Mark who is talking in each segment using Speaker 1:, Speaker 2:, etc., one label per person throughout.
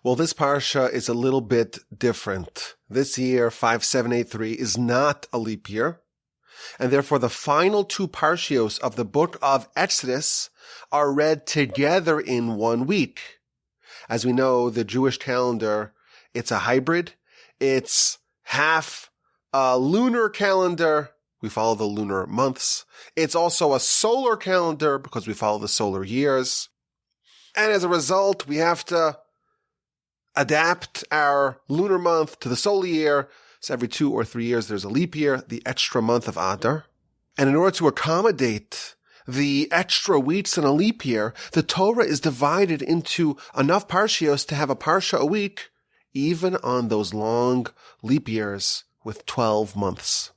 Speaker 1: Well, this Parsha is a little bit different. This year, 5783, is not a leap year, and therefore the final two Parshios of the book of Exodus are read together in 1 week. As we know, the Jewish calendar, it's a hybrid. It's half a lunar calendar. We follow the lunar months. It's also a solar calendar because we follow the solar years. And as a result, we have to adapt our lunar month to the solar year. So every 2 or 3 years, there's a leap year, the extra month of Adar. And in order to accommodate the extra weeks in a leap year, the Torah is divided into enough Parshios to have a Parsha a week, even on those long leap years with 12 months.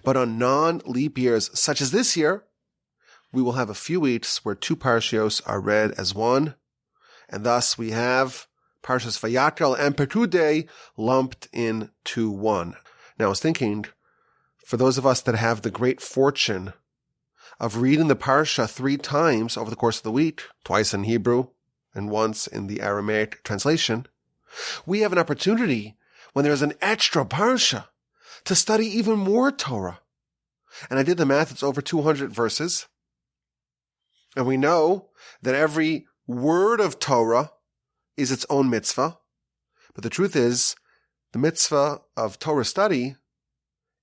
Speaker 1: But on non-leap years, such as this year, we will have a few weeks where 2 Parshios are read as one, and thus we have Parshas Vayakhel and Pekudei lumped into one. Now I was thinking, for those of us that have the great fortune of reading the Parsha 3 times over the course of the week, twice in Hebrew and once in the Aramaic translation, we have an opportunity when there's an extra Parsha to study even more Torah. And I did the math, it's over 200 verses. And we know that every word of Torah is its own mitzvah. But the truth is, the mitzvah of Torah study,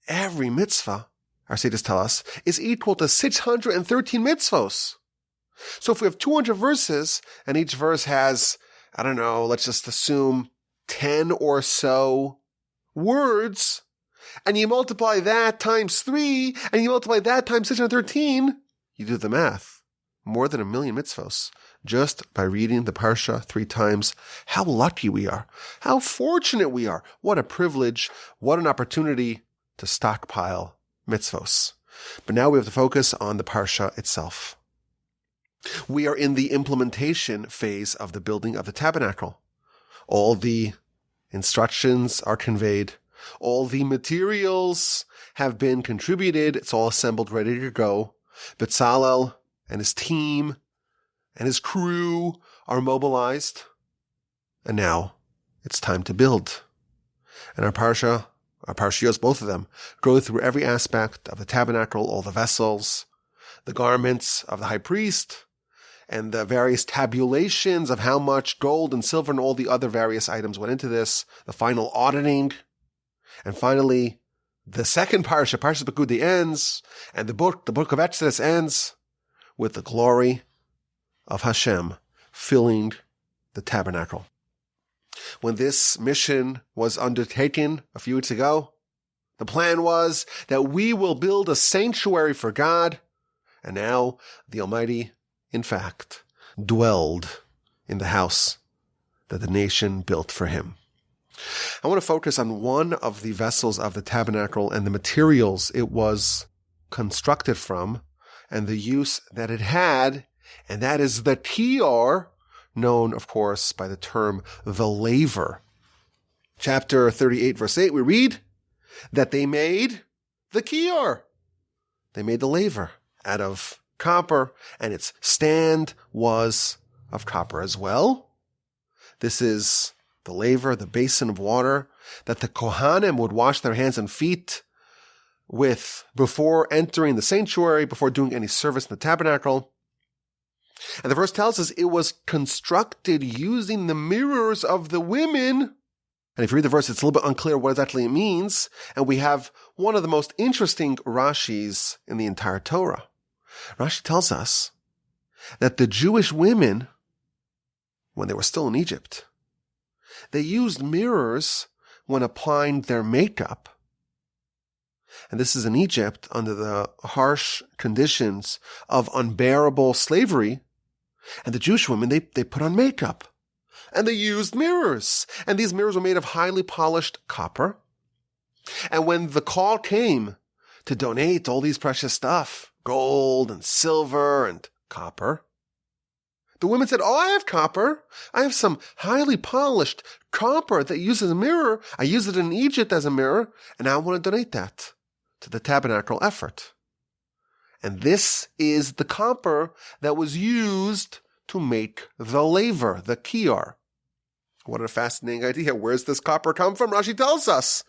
Speaker 1: every mitzvah, our sages tell us, is equal to 613 mitzvos. So if we have 200 verses, and each verse has, I don't know, let's just assume 10 or so words, and you multiply that times 3, and you multiply that times 613, you do the math. More than 1 million mitzvos, just by reading the Parsha 3 times. How lucky we are. How fortunate we are. What a privilege. What an opportunity to stockpile mitzvos. But now we have to focus on the Parsha itself. We are in the implementation phase of the building of the Tabernacle. All the instructions are conveyed. All the materials have been contributed. It's all assembled, ready to go. Bezalel and his team and his crew are mobilized. And now it's time to build. And our Parshios, both of them, go through every aspect of the tabernacle, all the vessels, the garments of the high priest, and the various tabulations of how much gold and silver and all the other various items went into this, the final auditing. And finally, the second Parsha, Parsha Pekudei, ends, and the book of Exodus ends with the glory of Hashem filling the tabernacle. When this mission was undertaken a few weeks ago, the plan was that we will build a sanctuary for God, and now the Almighty, in fact, dwelled in the house that the nation built for him. I want to focus on one of the vessels of the tabernacle and the materials it was constructed from, and the use that it had, and that is the kior, known, of course, by the term the laver. Chapter 38, verse 8, we read that they made the kior. They made the laver out of copper, and its stand was of copper as well. This is the laver, the basin of water that the Kohanim would wash their hands and feet with before entering the sanctuary, before doing any service in the tabernacle. And the verse tells us it was constructed using the mirrors of the women. And if you read the verse, it's a little bit unclear what exactly it means. And we have one of the most interesting Rashis in the entire Torah. Rashi tells us that the Jewish women, when they were still in Egypt, they used mirrors when applying their makeup. And this is in Egypt under the harsh conditions of unbearable slavery. And the Jewish women, they put on makeup. And they used mirrors. And these mirrors were made of highly polished copper. And when the call came to donate all these precious stuff, gold and silver and copper, the women said, oh, I have copper. I have some highly polished copper that uses a mirror. I use it in Egypt as a mirror, and I want to donate that to the tabernacle effort. And this is the copper that was used to make the laver, the kior. What a fascinating idea. Where's this copper come from? Rashi tells us,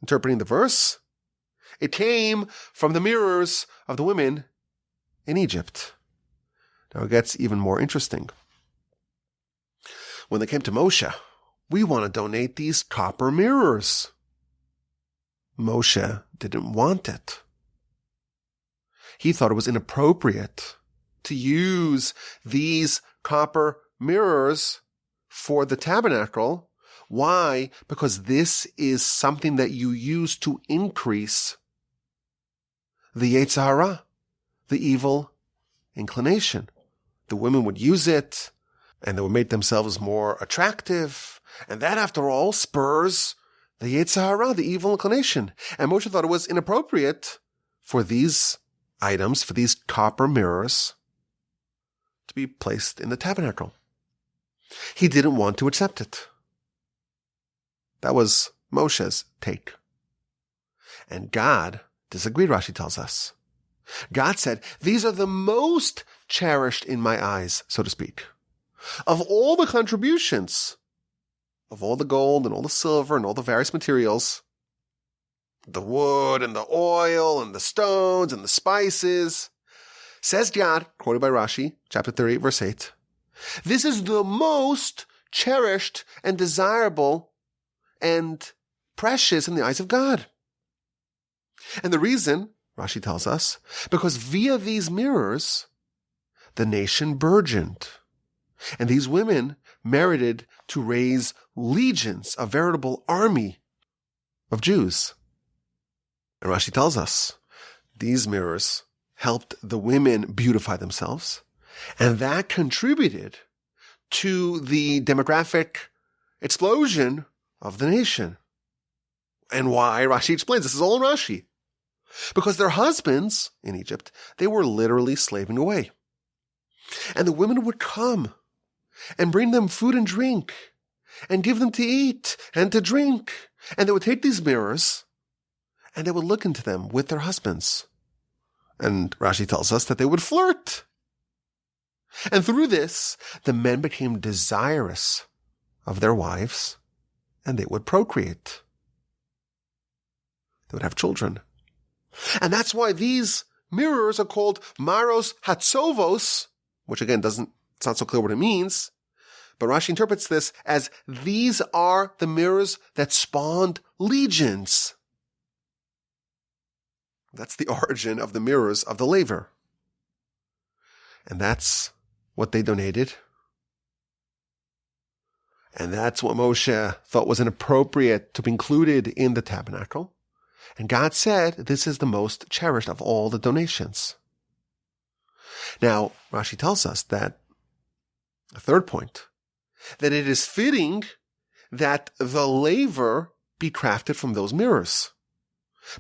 Speaker 1: interpreting the verse. It came from the mirrors of the women in Egypt. Now it gets even more interesting. When they came to Moshe, we want to donate these copper mirrors. Moshe didn't want it. He thought it was inappropriate to use these copper mirrors for the tabernacle. Why? Because this is something that you use to increase the Yetzer Hara, the evil inclination. The women would use it, and they would make themselves more attractive. And that, after all, spurs the Yetzer Hara, the evil inclination. And Moshe thought it was inappropriate for these items, for these copper mirrors, to be placed in the tabernacle. He didn't want to accept it. That was Moshe's take. And God disagreed, Rashi tells us. God said, these are the most cherished in my eyes, so to speak. Of all the contributions, of all the gold and all the silver and all the various materials, the wood and the oil and the stones and the spices, says God, quoted by Rashi, chapter 38, verse 8, this is the most cherished and desirable and precious in the eyes of God. And the reason, Rashi tells us, because via these mirrors, the nation burgeoned. And these women merited to raise legions, a veritable army of Jews. And Rashi tells us, these mirrors helped the women beautify themselves, and that contributed to the demographic explosion of the nation. And why? Rashi explains. This is all in Rashi. Because their husbands in Egypt, they were literally slaving away. And the women would come and bring them food and drink and give them to eat and to drink. And they would take these mirrors and they would look into them with their husbands. And Rashi tells us that they would flirt. And through this, the men became desirous of their wives and they would procreate. They would have children. And that's why these mirrors are called Maros Hatzovos, which again it's not so clear what it means, but Rashi interprets this as these are the mirrors that spawned legions. That's the origin of the mirrors of the Laver. And that's what they donated. And that's what Moshe thought was inappropriate to be included in the tabernacle. And God said, this is the most cherished of all the donations. Now, Rashi tells us that, a third point, that it is fitting that the laver be crafted from those mirrors.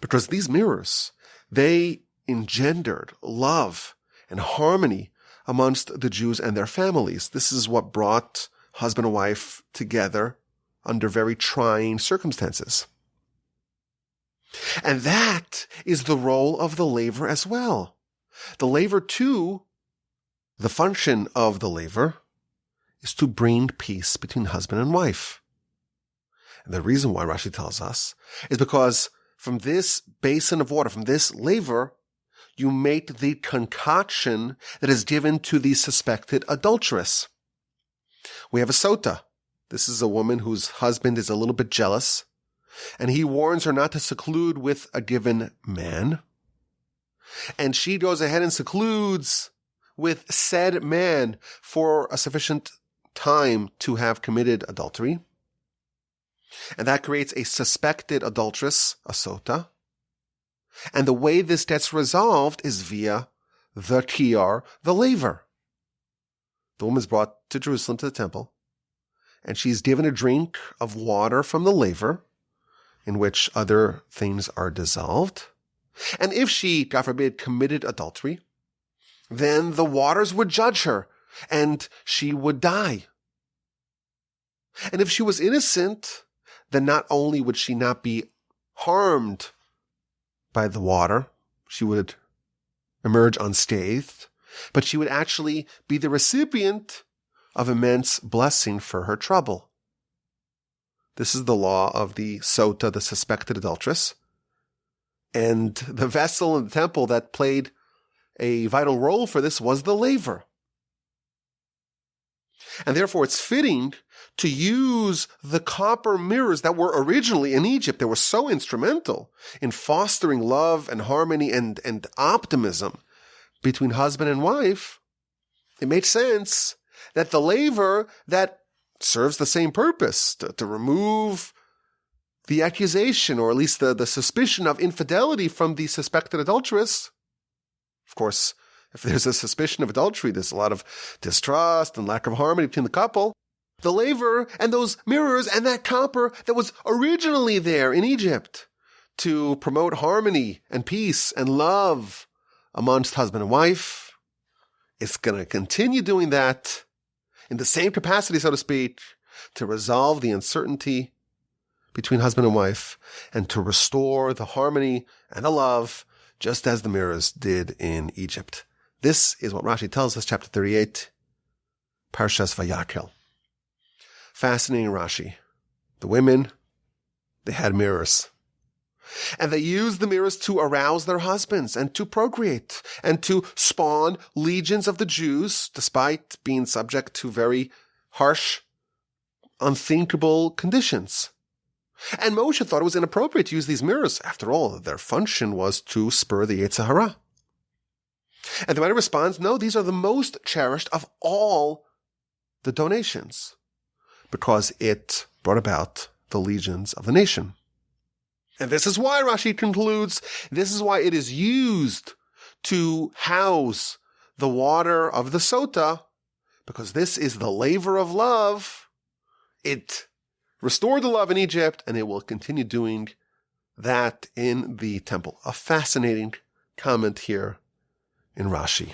Speaker 1: Because these mirrors, they engendered love and harmony amongst the Jews and their families. This is what brought husband and wife together under very trying circumstances. And that is the role of the laver as well. The laver too, the function of the laver is to bring peace between husband and wife. And the reason why Rashi tells us is because from this basin of water, from this laver, you make the concoction that is given to the suspected adulteress. We have a sota. This is a woman whose husband is a little bit jealous, and he warns her not to seclude with a given man. And she goes ahead and secludes with said man for a sufficient time to have committed adultery. And that creates a suspected adulteress, a sota. And the way this gets resolved is via the kiyar, the laver. The woman is brought to Jerusalem to the temple, and she's given a drink of water from the laver, in which other things are dissolved. And if she, God forbid, committed adultery, then the waters would judge her, and she would die. And if she was innocent, then not only would she not be harmed by the water, she would emerge unscathed, but she would actually be the recipient of immense blessing for her trouble. This is the law of the sota, the suspected adulteress. And the vessel in the temple that played a vital role for this was the laver. And therefore it's fitting to use the copper mirrors that were originally in Egypt. They were so instrumental in fostering love and harmony and optimism between husband and wife. It made sense that the laver that serves the same purpose, to remove the accusation, or at least the suspicion of infidelity from the suspected adulteress. Of course, if there's a suspicion of adultery, there's a lot of distrust and lack of harmony between the couple. The laver and those mirrors and that copper that was originally there in Egypt to promote harmony and peace and love amongst husband and wife, it's going to continue doing that in the same capacity, so to speak, to resolve the uncertainty between husband and wife and to restore the harmony and the love just as the mirrors did in Egypt. This is what Rashi tells us, chapter 38, Parshas Vayakhel. Fascinating Rashi. The women, they had mirrors. And they used the mirrors to arouse their husbands and to procreate and to spawn legions of the Jews, despite being subject to very harsh, unthinkable conditions. And Moshe thought it was inappropriate to use these mirrors. After all, their function was to spur the Yetzer Hara. And the writer responds, no, these are the most cherished of all the donations, because it brought about the legions of the nation. And this is why, Rashi concludes, this is why it is used to house the water of the sota, because this is the laver of love. It restored the love in Egypt, and it will continue doing that in the temple. A fascinating comment here in Rashi.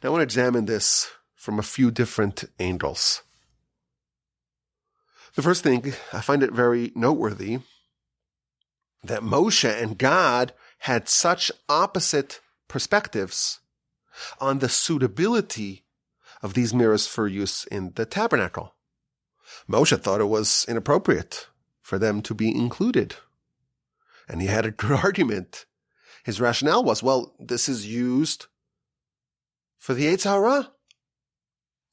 Speaker 1: Now I want to examine this from a few different angles. The first thing, I find it very noteworthy that Moshe and God had such opposite perspectives on the suitability of these mirrors for use in the tabernacle. Moshe thought it was inappropriate for them to be included. And he had a good argument. His rationale was, well, this is used for the Yetzer Hara.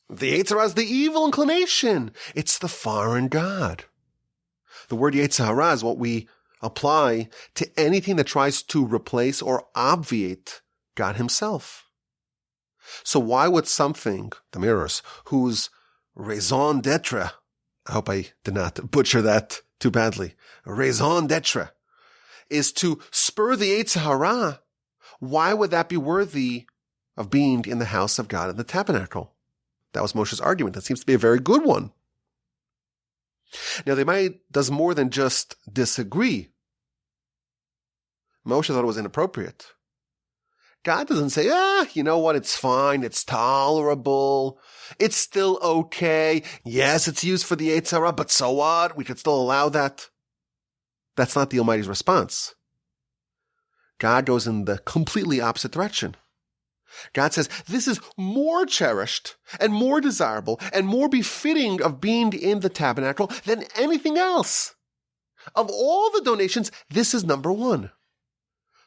Speaker 1: The Yetzer Hara is the evil inclination. It's the foreign god. The word Yetzer Hara is what we apply to anything that tries to replace or obviate God himself. So why would something, the mirrors, whose raison d'etre, I hope I did not butcher that too badly, raison d'etre, is to spur the Yetzer Hara, why would that be worthy of being in the house of God in the tabernacle? That was Moshe's argument. That seems to be a very good one. Now, does more than just disagree. Moshe thought it was inappropriate. God doesn't say, you know what, it's fine, it's tolerable, it's still okay. Yes, it's used for the Yetzer Hara, but so what? We could still allow that. That's not the Almighty's response. God goes in the completely opposite direction. God says, this is more cherished and more desirable and more befitting of being in the tabernacle than anything else. Of all the donations, this is number one.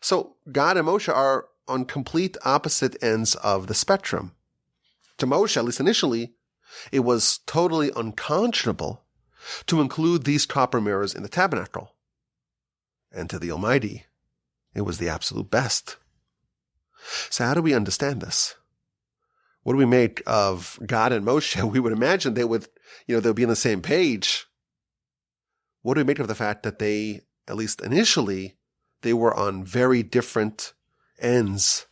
Speaker 1: So God and Moshe are on complete opposite ends of the spectrum. To Moshe, at least initially, it was totally unconscionable to include these copper mirrors in the tabernacle. And to the Almighty, it was the absolute best. So how do we understand this? What do we make of God and Moshe? We would imagine they would be on the same page. What do we make of the fact that they, at least initially, they were on very different ends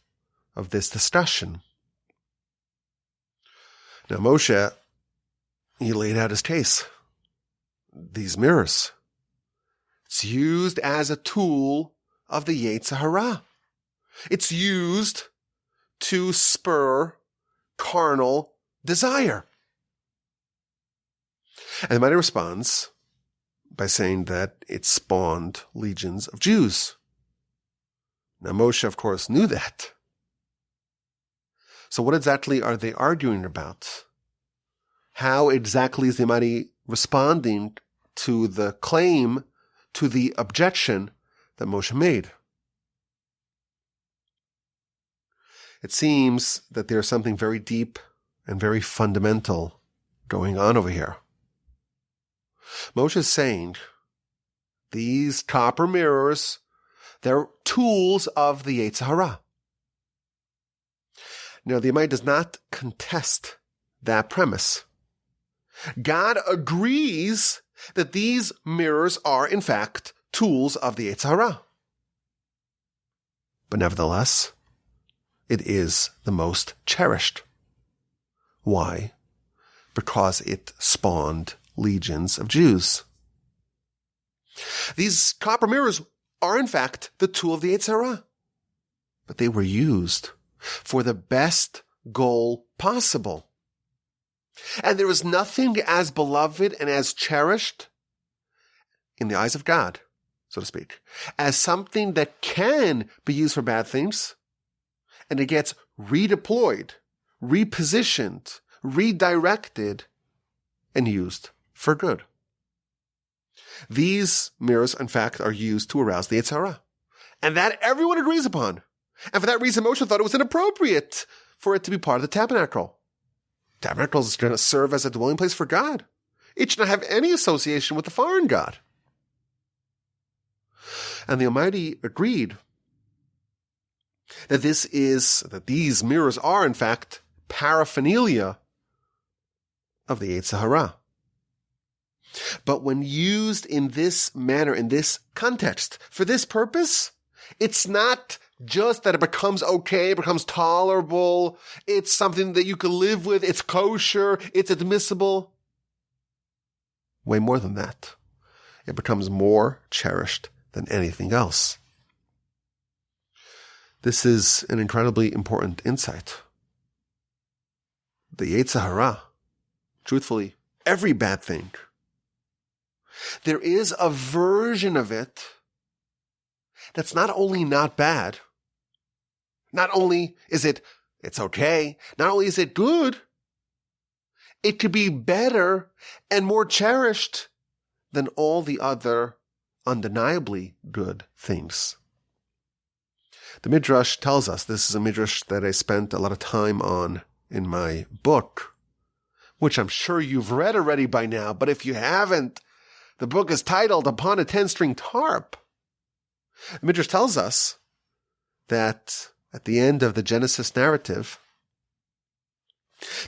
Speaker 1: of this discussion? Now Moshe, he laid out his case. These mirrors, it's used as a tool of the Yetzer Hara. It's used to spur carnal desire. And the Almighty responds by saying that it spawned legions of Jews. Now Moshe, of course, knew that. So what exactly are they arguing about? How exactly is the Almighty responding to the claim, to the objection that Moshe made. It seems that there's something very deep and very fundamental going on over here. Moshe is saying these copper mirrors, they're tools of the Yetzer Hara. Now, the Almighty does not contest that premise. God agrees that these mirrors are, in fact, tools of the Yetzer Hara. But nevertheless, it is the most cherished. Why? Because it spawned legions of Jews. These copper mirrors are, in fact, the tool of the Yetzer Hara. But they were used for the best goal possible. And there is nothing as beloved and as cherished in the eyes of God, so to speak, as something that can be used for bad things, and it gets redeployed, repositioned, redirected, and used for good. These mirrors, in fact, are used to arouse the Yetzer Hara. And that everyone agrees upon. And for that reason, Moshe thought it was inappropriate for it to be part of the tabernacle. Tabernacle is going to serve as a dwelling place for God. It should not have any association with the foreign God. And the Almighty agreed that these mirrors are, in fact, paraphernalia of the Yetzer Hara. But when used in this manner, in this context, for this purpose, it's not just that it becomes okay, it becomes tolerable, it's something that you can live with, it's kosher, it's admissible. Way more than that. It becomes more cherished than anything else. This is an incredibly important insight. The Yetzer Hara, truthfully, every bad thing, there is a version of it that's not only not bad, not only is it's okay, not only is it good, it could be better and more cherished than all the other undeniably good things. The Midrash tells us, this is a Midrash that I spent a lot of time on in my book, which I'm sure you've read already by now, but if you haven't, the book is titled Upon a 10-String Harp. The Midrash tells us that at the end of the Genesis narrative,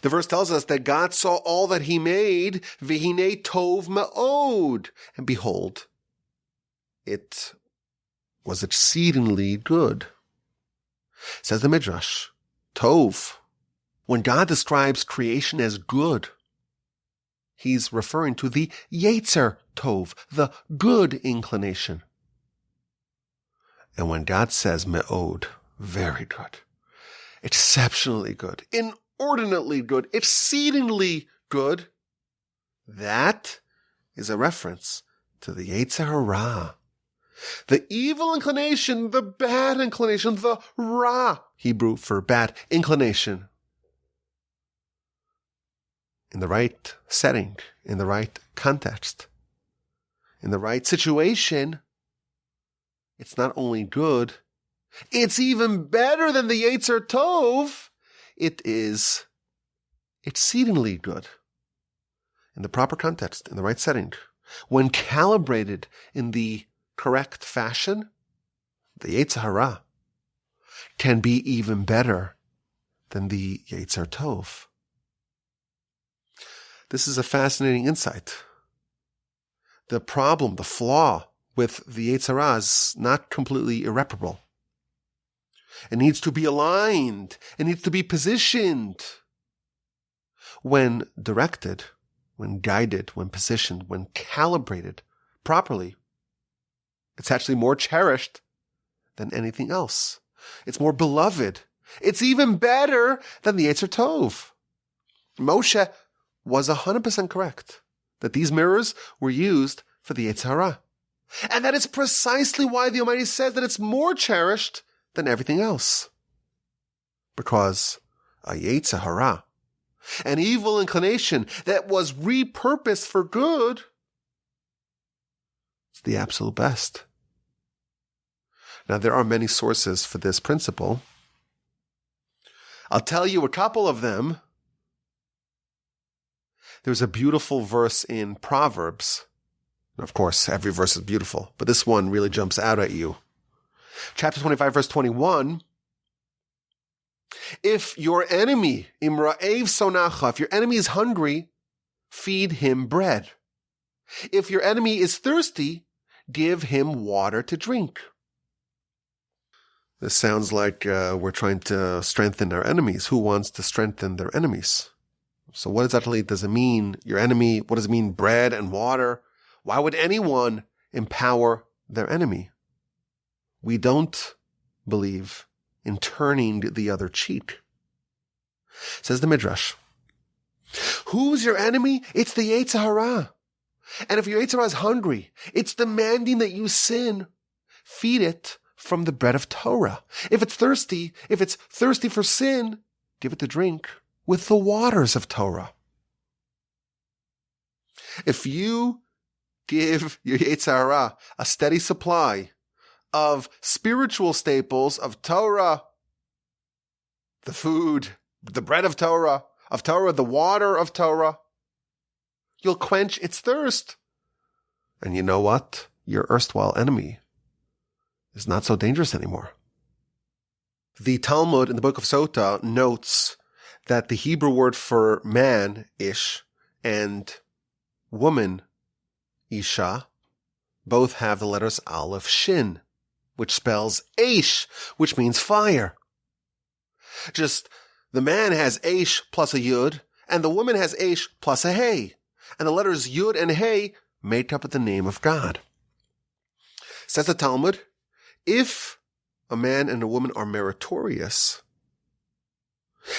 Speaker 1: the verse tells us that God saw all that he made, v'hinei tov ma'od, and behold, it was exceedingly good. Says the Midrash, tov, when God describes creation as good, he's referring to the Yetzer Tov, the good inclination. And when God says me'od, very good, exceptionally good, inordinately good, exceedingly good, that is a reference to the Yetzer Hara, the evil inclination, the bad inclination, the ra, Hebrew for bad inclination. In the right setting, in the right context, in the right situation, it's not only good, it's even better than the Yetzer Tov. It is exceedingly good. In the proper context, in the right setting, when calibrated in the correct fashion, the Yetzer Hara can be even better than the Yetzer Tov. This is a fascinating insight. The problem, the flaw with the Yetzer Hara is not completely irreparable. It needs to be aligned. It needs to be positioned. When directed, when guided, when positioned, when calibrated properly, it's actually more cherished than anything else. It's more beloved. It's even better than the Yetzer Tov. Moshe was 100% correct that these mirrors were used for the Yetzer Hara. And that is precisely why the Almighty says that it's more cherished than everything else. Because a Yetzer Hara, an evil inclination that was repurposed for good, It's the absolute best. Now, there are many sources for this principle. I'll tell you a couple of them. There's a beautiful verse in Proverbs. Of course, every verse is beautiful, but this one really jumps out at you. Chapter 25, verse 21. If your enemy, imra'ev sonacha, if your enemy is hungry, feed him bread. If your enemy is thirsty, give him water to drink. This sounds like we're trying to strengthen our enemies. Who wants to strengthen their enemies? So what exactly does it mean, your enemy? What does it mean, bread and water? Why would anyone empower their enemy? We don't believe in turning the other cheek. Says the Midrash. Who's your enemy? It's the Yetzer Hara. And if your Yetzer Hara is hungry, it's demanding that you sin. Feed it from the bread of Torah. If it's thirsty for sin, give it to drink with the waters of Torah. If you give your Yetzer Hara a steady supply of spiritual staples of Torah, the food, the bread of Torah, the water of Torah, you'll quench its thirst. And you know what? Your erstwhile enemy is not so dangerous anymore. The Talmud in the book of Sota notes that the Hebrew word for man, ish, and woman, isha, both have the letters aleph, shin, which spells aish, which means fire. Just the man has aish plus a yud, and the woman has aish plus a hey. And the letters yud and hey make up the name of God. Says the Talmud, if a man and a woman are meritorious,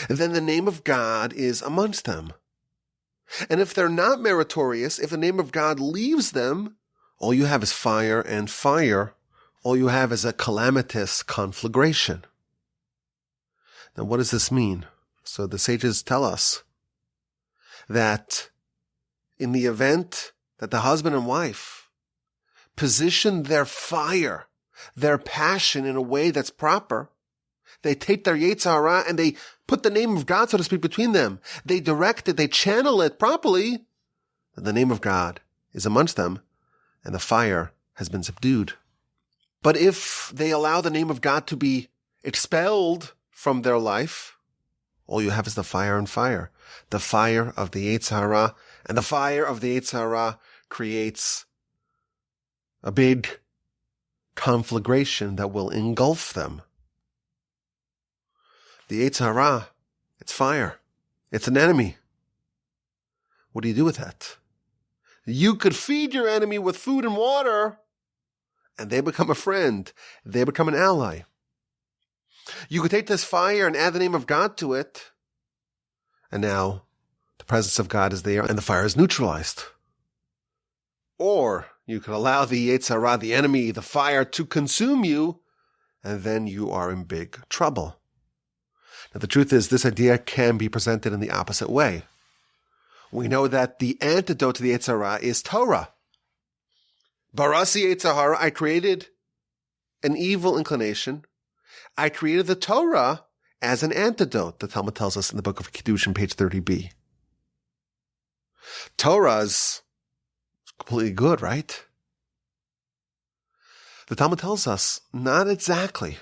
Speaker 1: then the name of God is amongst them. And if they're not meritorious, if the name of God leaves them, all you have is fire and fire. All you have is a calamitous conflagration. Now, what does this mean? So the sages tell us that in the event that the husband and wife position their fire, their passion in a way that's proper, they take their Yetzer Hara and they put the name of God, so to speak, between them. They direct it, they channel it properly. And the name of God is amongst them, and the fire has been subdued. But if they allow the name of God to be expelled from their life, all you have is the fire and fire. The fire of the Yetzer Hara, and the fire of the Yetzer Hara creates a big conflagration that will engulf them. The Yetzer Hara, it's fire. It's an enemy. What do you do with that? You could feed your enemy with food and water, and they become a friend. They become an ally. You could take this fire and add the name of God to it, and now the presence of God is there, and the fire is neutralized. Or you could allow the Yetzer Hara, the enemy, the fire, to consume you, and then you are in big trouble. Now, the truth is, this idea can be presented in the opposite way. We know that the antidote to the Yetzer Hara is Torah. Barasi Yetzer Hara, I created an evil inclination. I created the Torah as an antidote, the Talmud tells us in the book of Kiddushin, page 30b. Torah's completely good, right? The Talmud tells us, not exactly.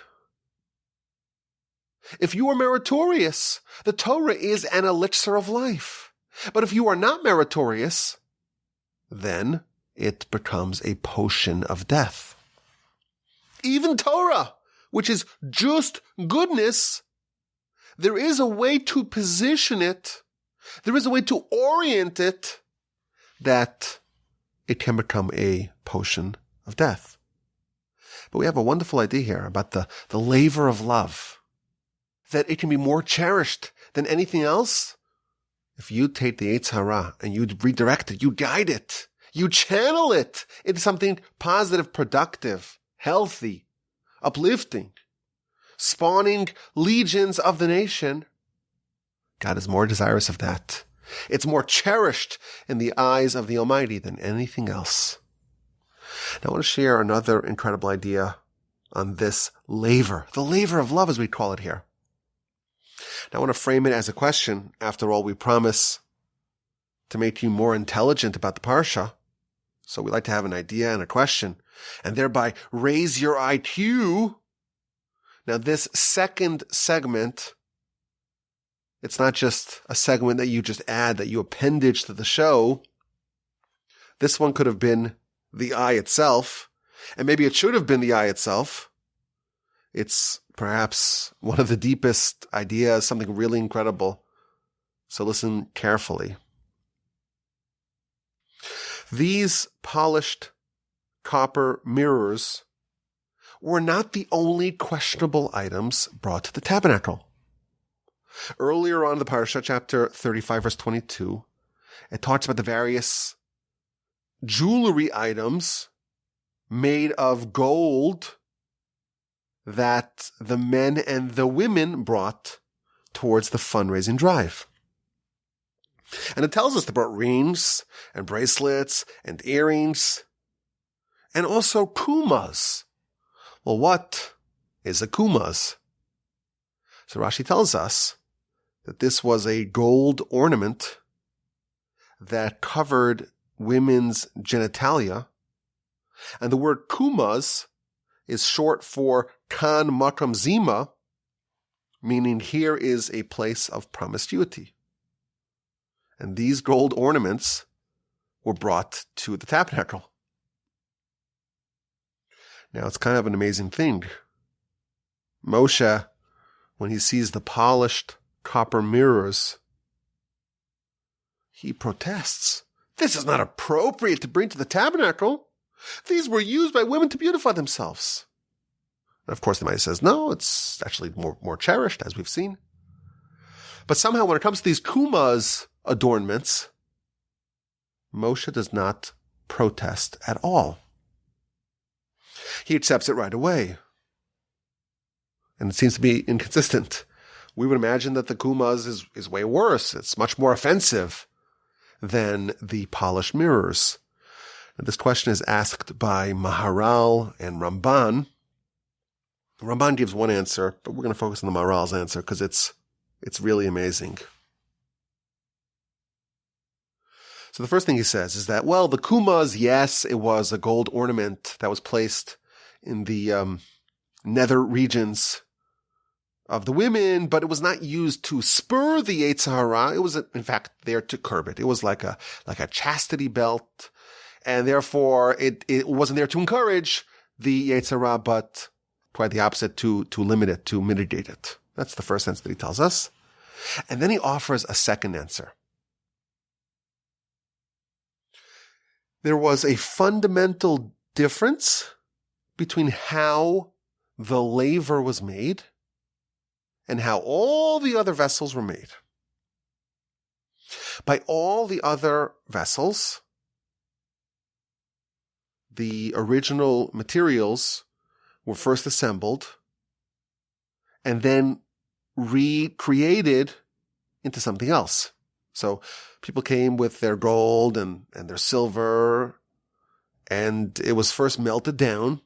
Speaker 1: If you are meritorious, the Torah is an elixir of life. But if you are not meritorious, then it becomes a potion of death. Even Torah, which is just goodness, there is a way to position it, there is a way to orient it, that it can become a potion of death. But we have a wonderful idea here about the laver of love, that it can be more cherished than anything else if you take the Yetzer Hara and you redirect it, you guide it, you channel it into something positive, productive, healthy, uplifting, spawning legions of the nation. God is more desirous of that. It's more cherished in the eyes of the Almighty than anything else. Now I want to share another incredible idea on this laver, the laver of love as we call it here. Now I want to frame it as a question. After all, we promise to make you more intelligent about the Parsha. So we like to have an idea and a question, and thereby raise your IQ. Now this second segment, it's not just a segment that you just add, that you appendage to the show. This one could have been the eye itself, and maybe it should have been the eye itself. It's perhaps one of the deepest ideas, something really incredible. So listen carefully. These polished copper mirrors were not the only questionable items brought to the tabernacle. Earlier on in the Parsha, chapter 35, verse 22, it talks about the various jewelry items made of gold that the men and the women brought towards the fundraising drive. And it tells us they brought rings and bracelets and earrings and also kumas. Well, what is a kumas? So Rashi tells us that this was a gold ornament that covered women's genitalia. And the word kumas is short for kan makam zima, meaning here is a place of promiscuity. And these gold ornaments were brought to the tabernacle. Now, it's kind of an amazing thing. Moshe, when he sees the polished copper mirrors, he protests. This is not appropriate to bring to the tabernacle. These were used by women to beautify themselves. And of course, the Maya says, no, it's actually more cherished, as we've seen. But somehow, when it comes to these kumas adornments, Moshe does not protest at all. He accepts it right away. And it seems to be inconsistent. We would imagine that the kumas is way worse. It's much more offensive than the polished mirrors. And this question is asked by Maharal and Ramban. Ramban gives one answer, but we're going to focus on the Maharal's answer because it's really amazing. So the first thing he says is that, well, the kumas, yes, it was a gold ornament that was placed in the nether regions of the women, but it was not used to spur the Yetzer Hara. It was, in fact, there to curb it. It was like a chastity belt, and therefore it wasn't there to encourage the Yetzer Hara, but quite the opposite, to limit it, to mitigate it. That's the first answer that he tells us. And then he offers a second answer. There was a fundamental difference between how the laver was made and how all the other vessels were made. By all the other vessels, the original materials were first assembled and then recreated into something else. So people came with their gold and their silver, and it was first melted down,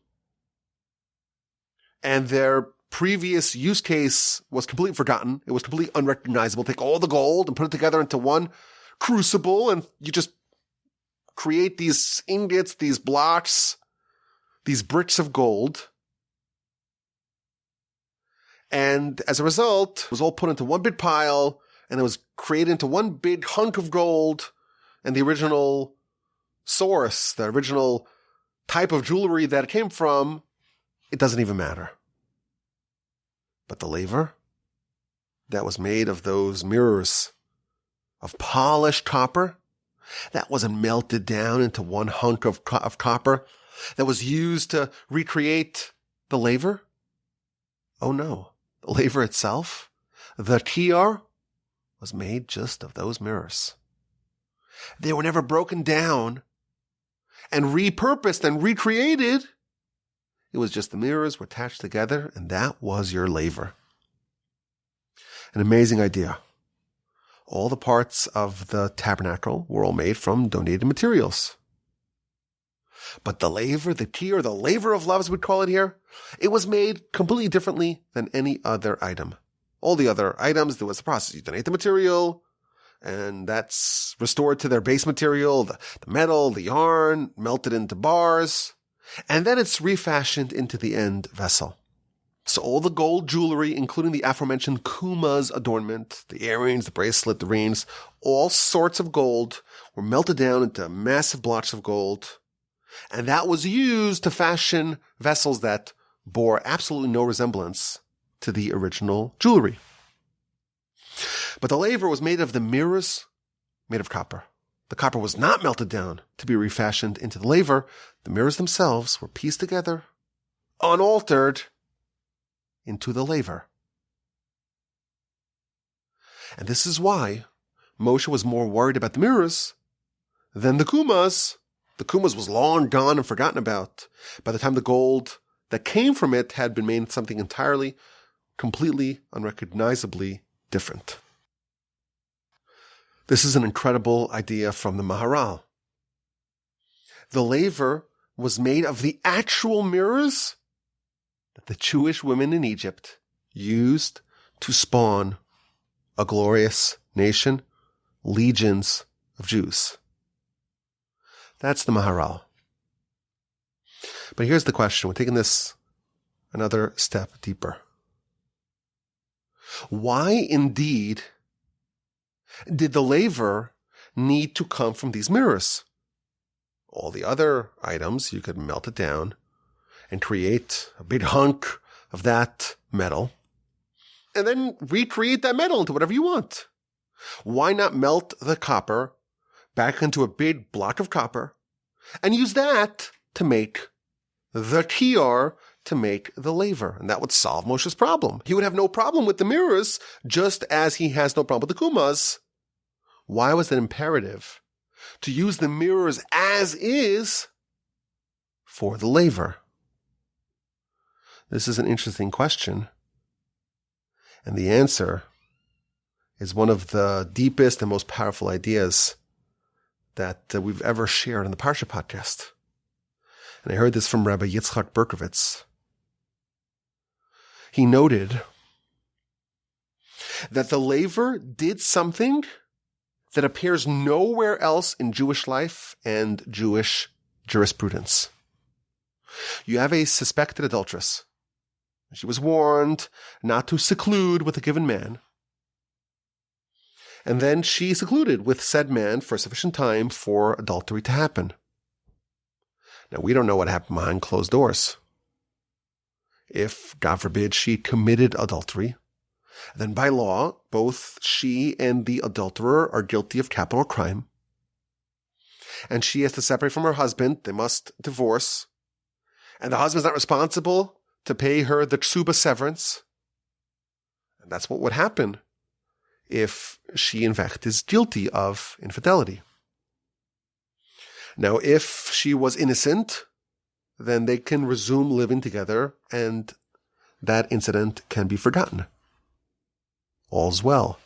Speaker 1: and their previous use case was completely forgotten. It was completely unrecognizable. Take all the gold and put it together into one crucible, and you just create these ingots, these blocks, these bricks of gold. And as a result, it was all put into one big pile, and it was created into one big hunk of gold, and the original source, the original type of jewelry that it came from, it doesn't even matter. But the laver that was made of those mirrors of polished copper, that wasn't melted down into one hunk of copper that was used to recreate the laver. Oh no, the laver itself, the kiyar, was made just of those mirrors. They were never broken down and repurposed and recreated. It was just the mirrors were attached together, and that was your laver. An amazing idea. All the parts of the tabernacle were all made from donated materials. But the laver, the tier, the laver of love, as we'd call it here, it was made completely differently than any other item. All the other items, there was a process. You donate the material, and that's restored to their base material, the metal, the yarn, melted into bars, and then it's refashioned into the end vessel. So all the gold jewelry, including the aforementioned kuma's adornment, the earrings, the bracelet, the rings, all sorts of gold were melted down into massive blocks of gold, and that was used to fashion vessels that bore absolutely no resemblance to the original jewelry. But the laver was made of the mirrors made of copper. The copper was not melted down to be refashioned into the laver. The mirrors themselves were pieced together, unaltered, into the laver. And this is why Moshe was more worried about the mirrors than the kumas. The kumas was long gone and forgotten about by the time the gold that came from it had been made something entirely, completely, unrecognizably different. This is an incredible idea from the Maharal. The laver was made of the actual mirrors that the Jewish women in Egypt used to spawn a glorious nation, legions of Jews. That's the Maharal. But here's the question. We're taking this another step deeper. Why indeed did the laver need to come from these mirrors? All the other items, you could melt it down and create a big hunk of that metal and then recreate that metal into whatever you want. Why not melt the copper back into a big block of copper and use that to make the tior, to make the laver? And that would solve Moshe's problem. He would have no problem with the mirrors, just as he has no problem with the kumas. Why was it imperative to use the mirrors as is for the laver? This is an interesting question. And the answer is one of the deepest and most powerful ideas that we've ever shared on the Parsha podcast. And I heard this from Rabbi Yitzchak Berkovitz. He noted that the laver did something that appears nowhere else in Jewish life and Jewish jurisprudence. You have a suspected adulteress. She was warned not to seclude with a given man. And then she secluded with said man for sufficient time for adultery to happen. Now, we don't know what happened behind closed doors. If, God forbid, she committed adultery, then by law, both she and the adulterer are guilty of capital crime. And she has to separate from her husband. They must divorce. And the husband's not responsible to pay her the tsuba severance. And that's what would happen if she, in fact, is guilty of infidelity. Now, if she was innocent, then they can resume living together and that incident can be forgotten. All's well.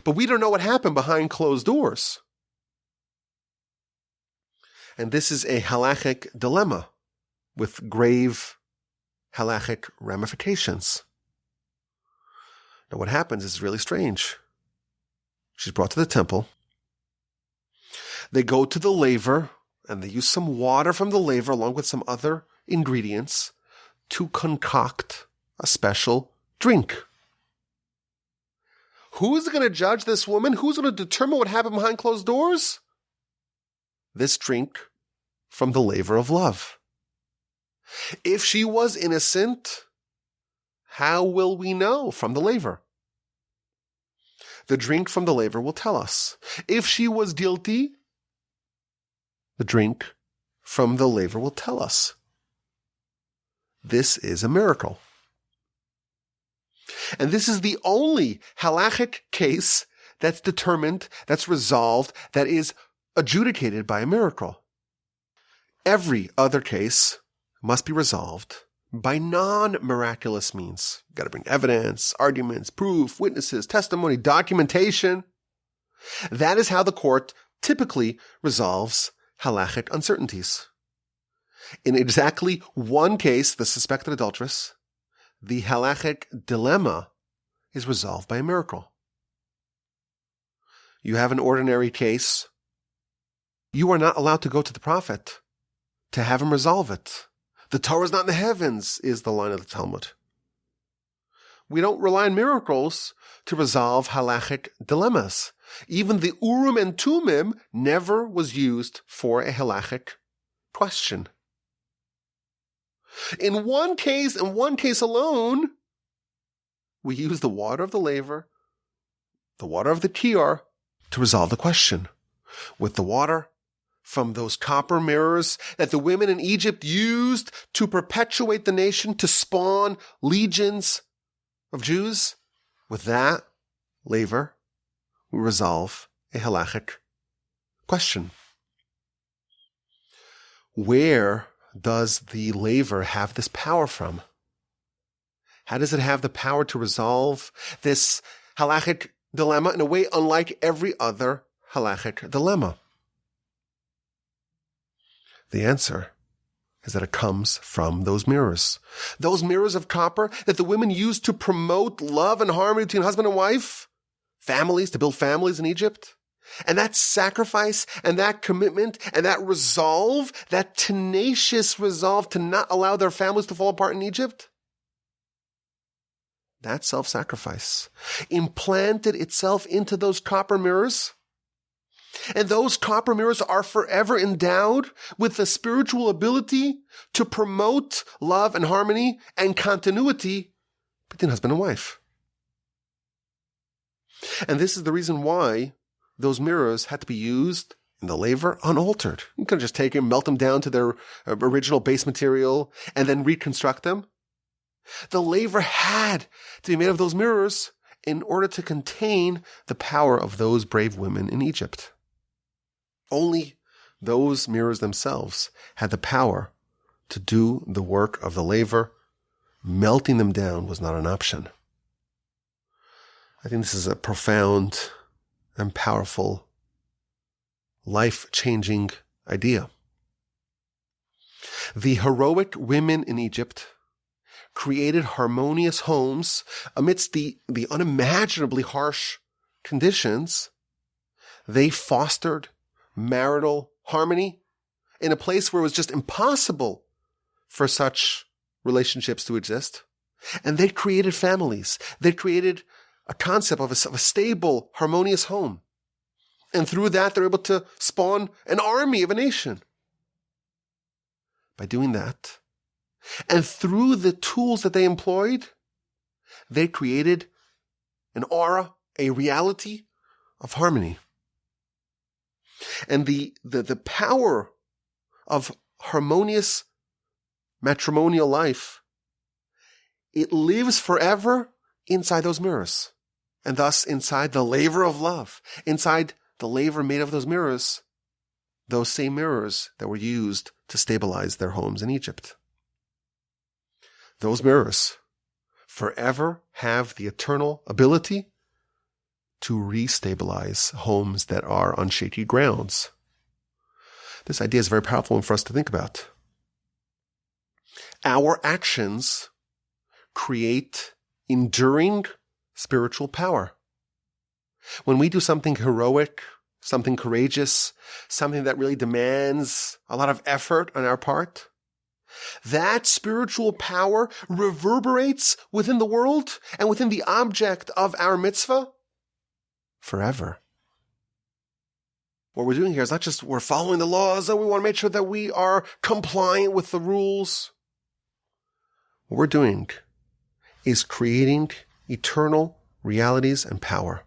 Speaker 1: But we don't know what happened behind closed doors. And this is a halachic dilemma with grave halachic ramifications. Now what happens is really strange. She's brought to the temple. They go to the laver and they use some water from the laver along with some other ingredients to concoct a special drink. Who's going to judge this woman? Who's going to determine what happened behind closed doors? This drink from the laver of love. If she was innocent, how will we know from the laver? The drink from the laver will tell us. If she was guilty, the drink from the laver will tell us. This is a miracle. And this is the only halachic case that's determined, that's resolved, that is adjudicated by a miracle. Every other case must be resolved by non-miraculous means. You've got to bring evidence, arguments, proof, witnesses, testimony, documentation. That is how the court typically resolves halachic uncertainties. In exactly one case, the suspected adulteress, the halachic dilemma is resolved by a miracle. You have an ordinary case. You are not allowed to go to the prophet to have him resolve it. The Torah is not in the heavens, is the line of the Talmud. We don't rely on miracles to resolve halachic dilemmas. Even the Urim and Tumim never was used for a halachic question. In one case, and one case alone, we use the water of the laver, the water of the kior, to resolve the question. With the water from those copper mirrors that the women in Egypt used to perpetuate the nation, to spawn legions of Jews, with that laver, we resolve a halachic question. Where does the laver have this power from? How does it have the power to resolve this halachic dilemma in a way unlike every other halachic dilemma? The answer is that it comes from those mirrors. Those mirrors of copper that the women used to promote love and harmony between husband and wife, families, to build families in Egypt. And that sacrifice and that commitment and that resolve, that tenacious resolve to not allow their families to fall apart in Egypt, that self-sacrifice implanted itself into those copper mirrors. And those copper mirrors are forever endowed with the spiritual ability to promote love and harmony and continuity between husband and wife. And this is the reason why those mirrors had to be used in the laver unaltered. You couldn't just take them, melt them down to their original base material, and then reconstruct them. The laver had to be made of those mirrors in order to contain the power of those brave women in Egypt. Only those mirrors themselves had the power to do the work of the laver. Melting them down was not an option. I think this is a profound and powerful, life-changing idea. The heroic women in Egypt created harmonious homes amidst the unimaginably harsh conditions. They fostered marital harmony in a place where it was just impossible for such relationships to exist. And they created families. They created a concept of a stable, harmonious home. And through that, they're able to spawn an army of a nation. By doing that, and through the tools that they employed, they created an aura, a reality of harmony. And the power of harmonious matrimonial life, it lives forever inside those mirrors. And thus inside the laver of love, inside the laver made of those mirrors, those same mirrors that were used to stabilize their homes in Egypt. Those mirrors forever have the eternal ability to restabilize homes that are on shaky grounds. This idea is a very powerful one for us to think about. Our actions create enduring spiritual power. When we do something heroic, something courageous, something that really demands a lot of effort on our part, that spiritual power reverberates within the world and within the object of our mitzvah forever. What we're doing here is not just we're following the laws and we want to make sure that we are compliant with the rules. What we're doing is creating eternal realities and power.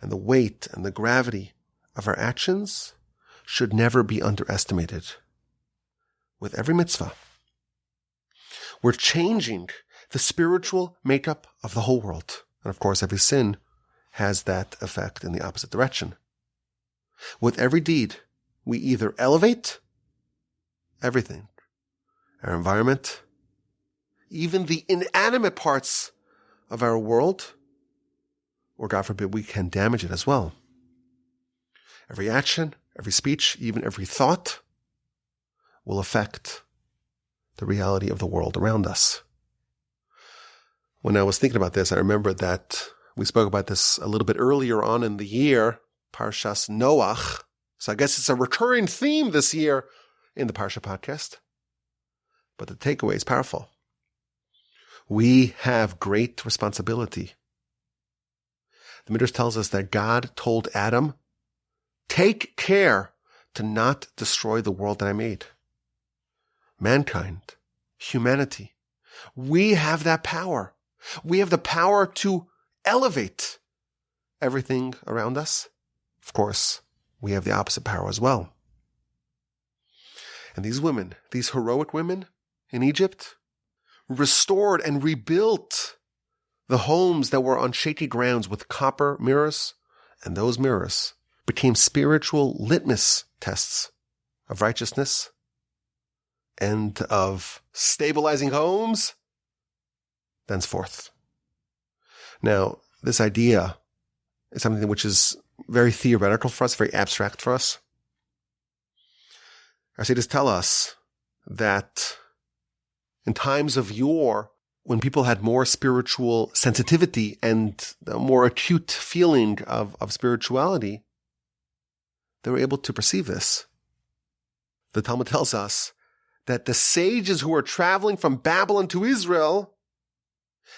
Speaker 1: And the weight and the gravity of our actions should never be underestimated. With every mitzvah, we're changing the spiritual makeup of the whole world. And of course, every sin has that effect in the opposite direction. With every deed, we either elevate everything, our environment, even the inanimate parts of our world, or God forbid, we can damage it as well. Every action, every speech, even every thought will affect the reality of the world around us. When I was thinking about this, I remembered that we spoke about this a little bit earlier on in the year, Parshas Noach. So I guess it's a recurring theme this year in the Parsha podcast. But the takeaway is powerful. We have great responsibility. The Midrash tells us that God told Adam, take care to not destroy the world that I made. Mankind, humanity, we have that power. We have the power to elevate everything around us. Of course, we have the opposite power as well. And these women, these heroic women in Egypt, restored and rebuilt the homes that were on shaky grounds with copper mirrors, and those mirrors became spiritual litmus tests of righteousness and of stabilizing homes thenceforth. Now, this idea is something which is very theoretical for us, very abstract for us. Our sages tell us that in times of yore, when people had more spiritual sensitivity and a more acute feeling of spirituality, they were able to perceive this. The Talmud tells us that the sages who were traveling from Babylon to Israel,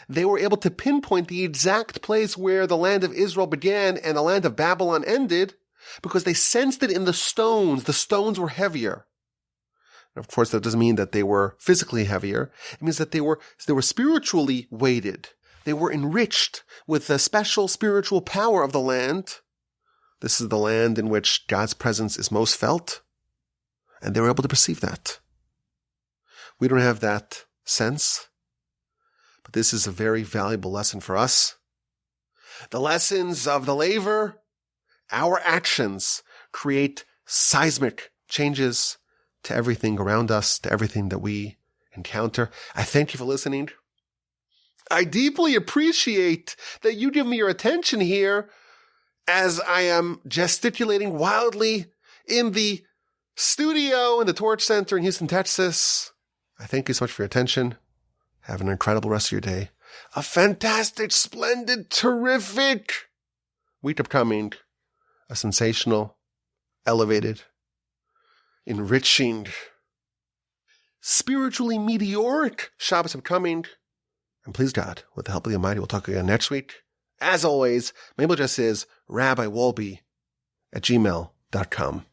Speaker 1: they were able to pinpoint the exact place where the land of Israel began and the land of Babylon ended because they sensed it in the stones. The stones were heavier. And of course, that doesn't mean that they were physically heavier. It means that they were spiritually weighted. They were enriched with the special spiritual power of the land. This is the land in which God's presence is most felt. And they were able to perceive that. We don't have that sense. But this is a very valuable lesson for us. The lessons of the Laver, our actions create seismic changes to everything around us, to everything that we encounter. I thank you for listening. I deeply appreciate that you give me your attention here as I am gesticulating wildly in the studio in the Torch Center in Houston, Texas. I thank you so much for your attention. Have an incredible rest of your day. A fantastic, splendid, terrific week upcoming. A sensational, elevated, enriching, spiritually meteoric Shabbos upcoming. And please God, with the help of the Almighty, we'll talk again next week. As always, my email address is rabbiwolbe@gmail.com.